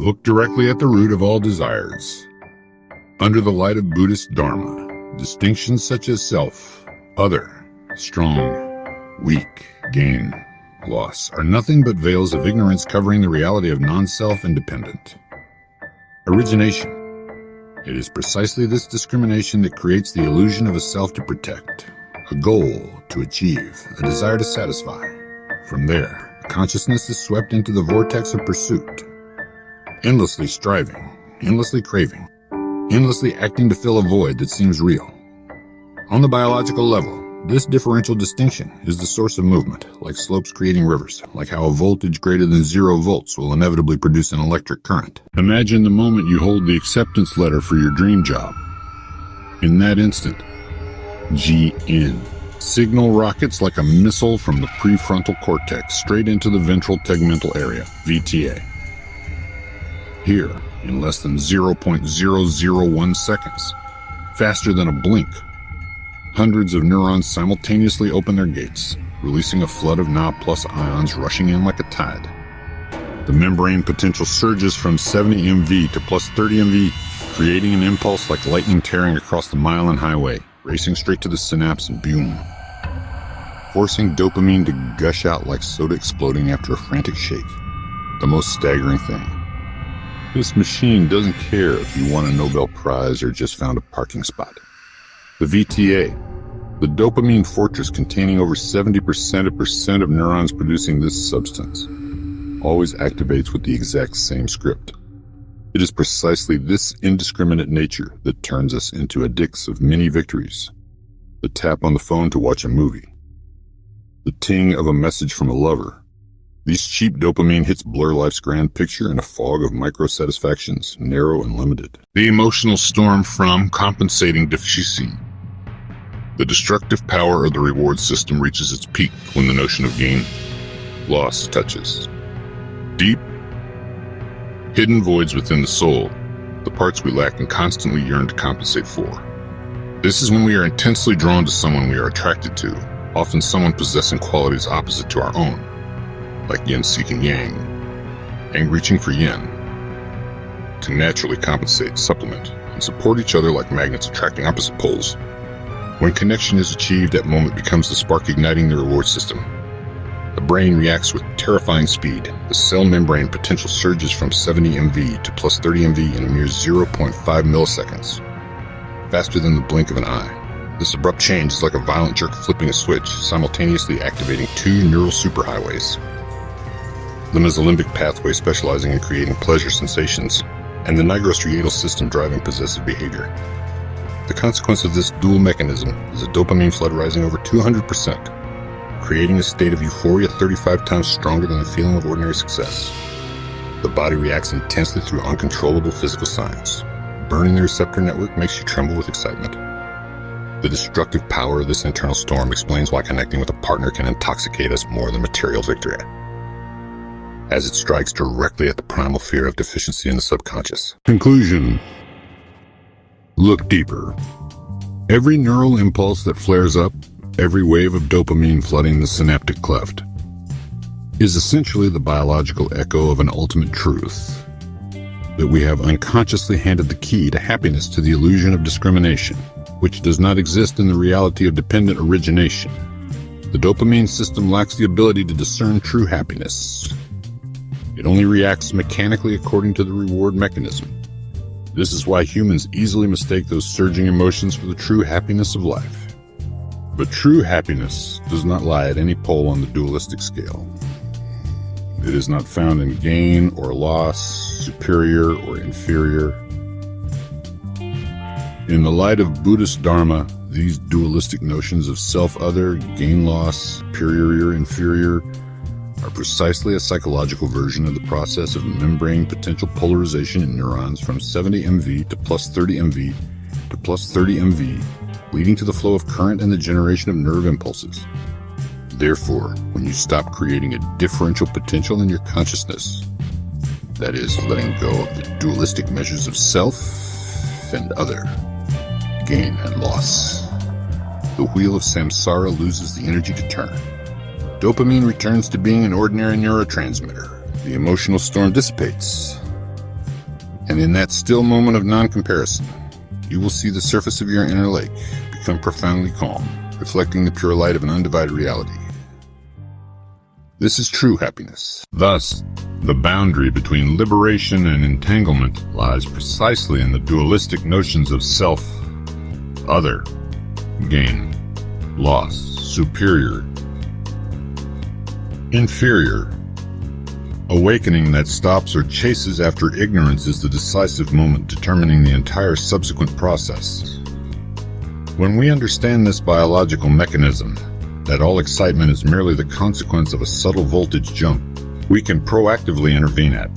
Look directly at the root of all desires. Under the light of Buddhist Dharma, distinctions such as self, other, strong, weak, gain, loss are nothing but veils of ignorance covering the reality of non-self and dependent. Origination. It is precisely this discrimination that creates the illusion of a self to protect, a goal to achieve, a desire to satisfy. From there, consciousness is swept into the vortex of pursuit, endlessly striving, endlessly craving, endlessly acting to fill a void that seems real. On the biological level, this differential distinction is the source of movement, like slopes creating rivers, like how a voltage greater than 0 volts will inevitably produce an electric current. Imagine the moment you hold the acceptance letter for your dream job. In that instant, GN. Signal rockets like a missile from the prefrontal cortex straight into the ventral tegmental area, VTA. Here, in less than 0.001 seconds, faster than a blink, hundreds of neurons simultaneously open their gates, releasing a flood of Na plus ions rushing in like a tide. The membrane potential surges from 70 MV to plus 30 MV, creating an impulse like lightning tearing across the mile-and highway, racing straight to the synapse and boom, forcing dopamine to gush out like soda exploding after a frantic shake. The most staggering thing. This machine doesn't care if you won a Nobel Prize or just found a parking spot. The VTA, the dopamine fortress containing over 70% of neurons producing this substance, always activates with the exact same script. It is precisely this indiscriminate nature that turns us into addicts of many victories. The tap on the phone to watch a movie. The ting of a message from a lover. These cheap dopamine hits blur life's grand picture in a fog of micro-satisfactions, narrow and limited. The emotional storm from compensating deficiency. The destructive power of the reward system reaches its peak when the notion of gain, loss touches. Deep, hidden voids within the soul, the parts we lack and constantly yearn to compensate for. This is when we are intensely drawn to someone we are attracted to, often someone possessing qualities opposite to our own, like yin seeking yang reaching for yin, to naturally compensate, supplement, and support each other like magnets attracting opposite poles. When connection is achieved, that moment becomes the spark igniting the reward system. The brain reacts with terrifying speed. The cell membrane potential surges from 70 MV to plus 30 MV in a mere 0.5 milliseconds, faster than the blink of an eye. This abrupt change is like a violent jerk flipping a switch, simultaneously activating 2 neural superhighways. The mesolimbic pathway specializing in creating pleasure sensations, and the nigrostriatal system driving possessive behavior. The consequence of this dual mechanism is a dopamine flood rising over 200%, creating a state of euphoria 35 times stronger than the feeling of ordinary success. The body reacts intensely through uncontrollable physical signs. Burning the receptor network makes you tremble with excitement. The destructive power of this internal storm explains why connecting with a partner can intoxicate us more than material victory, as it strikes directly at the primal fear of deficiency in the subconscious. Conclusion. Look deeper. Every neural impulse that flares up, every wave of dopamine flooding the synaptic cleft, is essentially the biological echo of an ultimate truth, that we have unconsciously handed the key to happiness to the illusion of discrimination, which does not exist in the reality of dependent origination. The dopamine system lacks the ability to discern true happiness. It only reacts mechanically according to the reward mechanism. This is why humans easily mistake those surging emotions for the true happiness of life. But true happiness does not lie at any pole on the dualistic scale. It is not found in gain or loss, superior or inferior. In the light of Buddhist Dharma, these dualistic notions of self-other, gain-loss, superior-inferior, are precisely a psychological version of the process of membrane potential polarization in neurons from 70 MV to plus 30 MV to plus 30 MV, leading to the flow of current and the generation of nerve impulses. Therefore, when you stop creating a differential potential in your consciousness, that is, letting go of the dualistic measures of self and other, gain and loss, the wheel of samsara loses the energy to turn. Dopamine returns to being an ordinary neurotransmitter. The emotional storm dissipates. And in that still moment of non-comparison, you will see the surface of your inner lake become profoundly calm, reflecting the pure light of an undivided reality. This is true happiness. Thus, the boundary between liberation and entanglement lies precisely in the dualistic notions of self, other, gain, loss, superior, inferior. Awakening that stops or chases after ignorance is the decisive moment determining the entire subsequent process. When we understand this biological mechanism, that all excitement is merely the consequence of a subtle voltage jump, we can proactively intervene at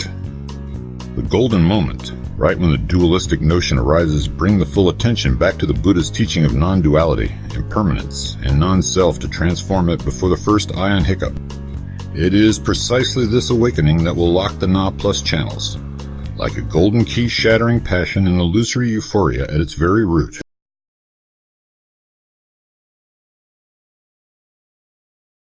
the golden moment, right when the dualistic notion arises. Bring the full attention back to the Buddha's teaching of non-duality, impermanence, and non-self to transform it before the first ion hiccup. It is precisely this awakening that will lock the Na Plus channels, like a golden key shattering passion and illusory euphoria at its very root.